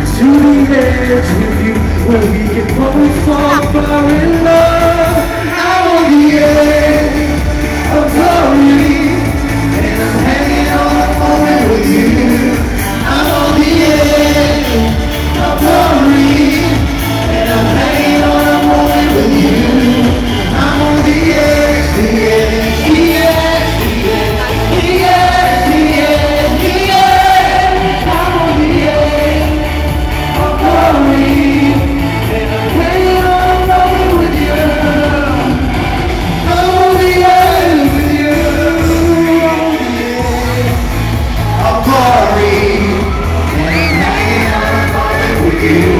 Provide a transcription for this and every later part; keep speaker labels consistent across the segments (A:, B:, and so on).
A: to the edge with you, where we can both fall far in love. I'm on the edge of glory, and I'm hanging on a moment with you. I'm on the edge of glory, and I'm hanging on a moment with you. I'm on the edge, the edge, the edge, the edge, the edge, the edge, the edge. I'm on the edge of glory, and I'm hanging on a moment with you. I'm on the edge with you. I'm on the edge of glory, and I'm hanging on a moment with you.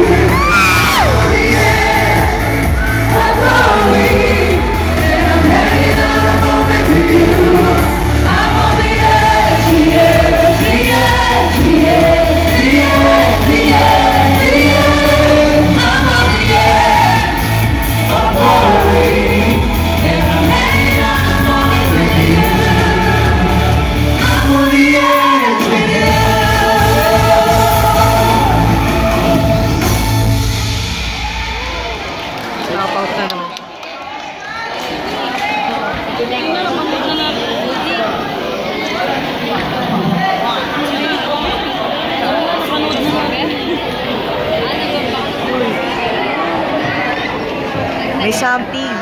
B: May something.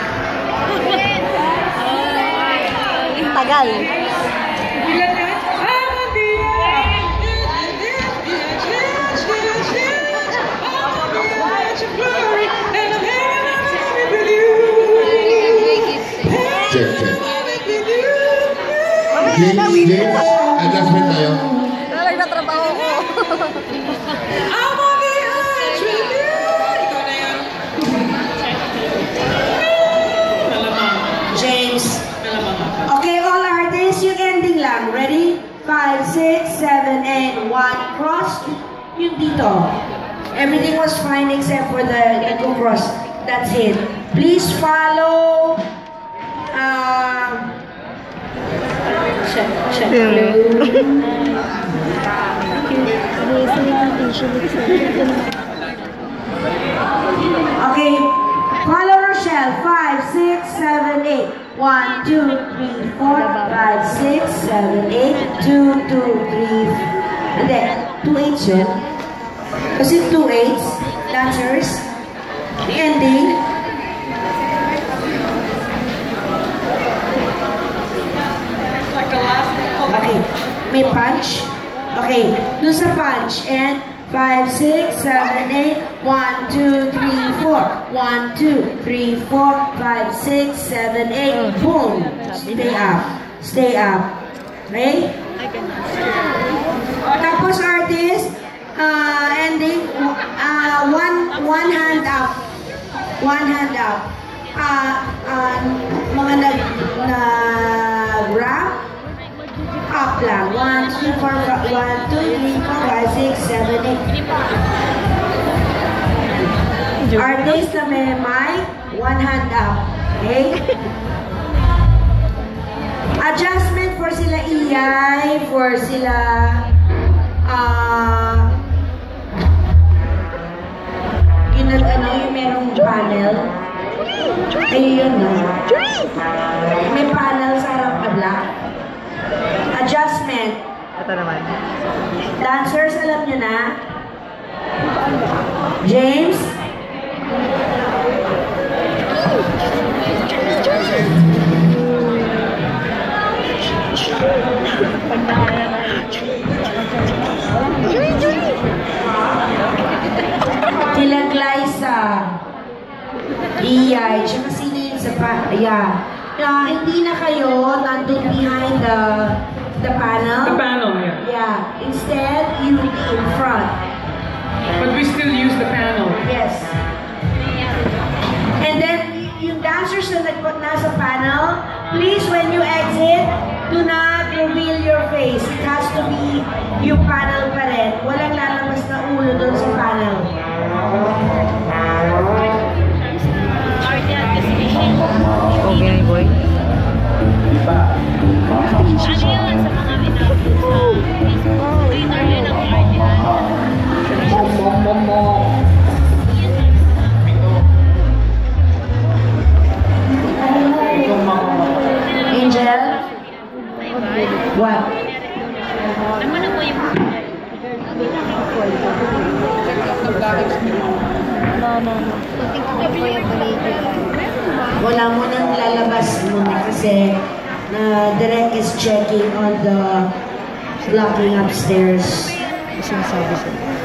B: Tagal.
A: Check. James, adjustment tayo.
B: Nagtatrabaho ko.
C: James. Okay, all artists, yung ending lang. Ready? 5, 6, 7, 8, 1, cross. Yung dito. Everything was fine except for the go cross. That's it. Please follow. Check. Okay. Follow Rochelle. 5, 6, 7, 8. 1, 2, 3, 4, 5, 6, 7, 8. 2, 2, 3. Hindi. 2 8s yun. Kasi 2 8s. Dancers. The ending. Okay. May punch. Okay. Dun sa punch. And 5, 6, 7, 8. 1, 2, 3, 4. 1, 2, 3, 4, 5, 6, 7, 8. Boom. Stay up. Stay up. Okay? Tapos artist, ending, one hand up. One hand up. Mga nag-rap, up lang. 1, 2, 4, 1, 2, 3, 4, 5, 6, 7, 8. Artist na may mic, one hand up. Okay? Adjustment for sila Iyay, for sila yung merong panel. Ayun na. May panel sa harap na black. Adjustment.
B: Ito naman.
C: Dancers, alam nyo na? James? Sila Glyza, Iyay, siya kasi yun sa hindi na kayo nandun behind the panel.
D: The panel, yeah.
C: Yeah. Instead, you be in front.
D: But we still use the panel.
C: Yes. And then, yung dancers na nasa panel, please, when you exit, do not reveal your face. It has to be yung panel pa rin. Walang lalabas na ulo doon sa panel.
B: Okay, boy.
E: Ano yun sa mga winner? Winner yun ang artist.
C: Angel? What? Wala mo nang lalabas muna kasi Direk is checking on the blocking upstairs.
B: Sinasabi ko.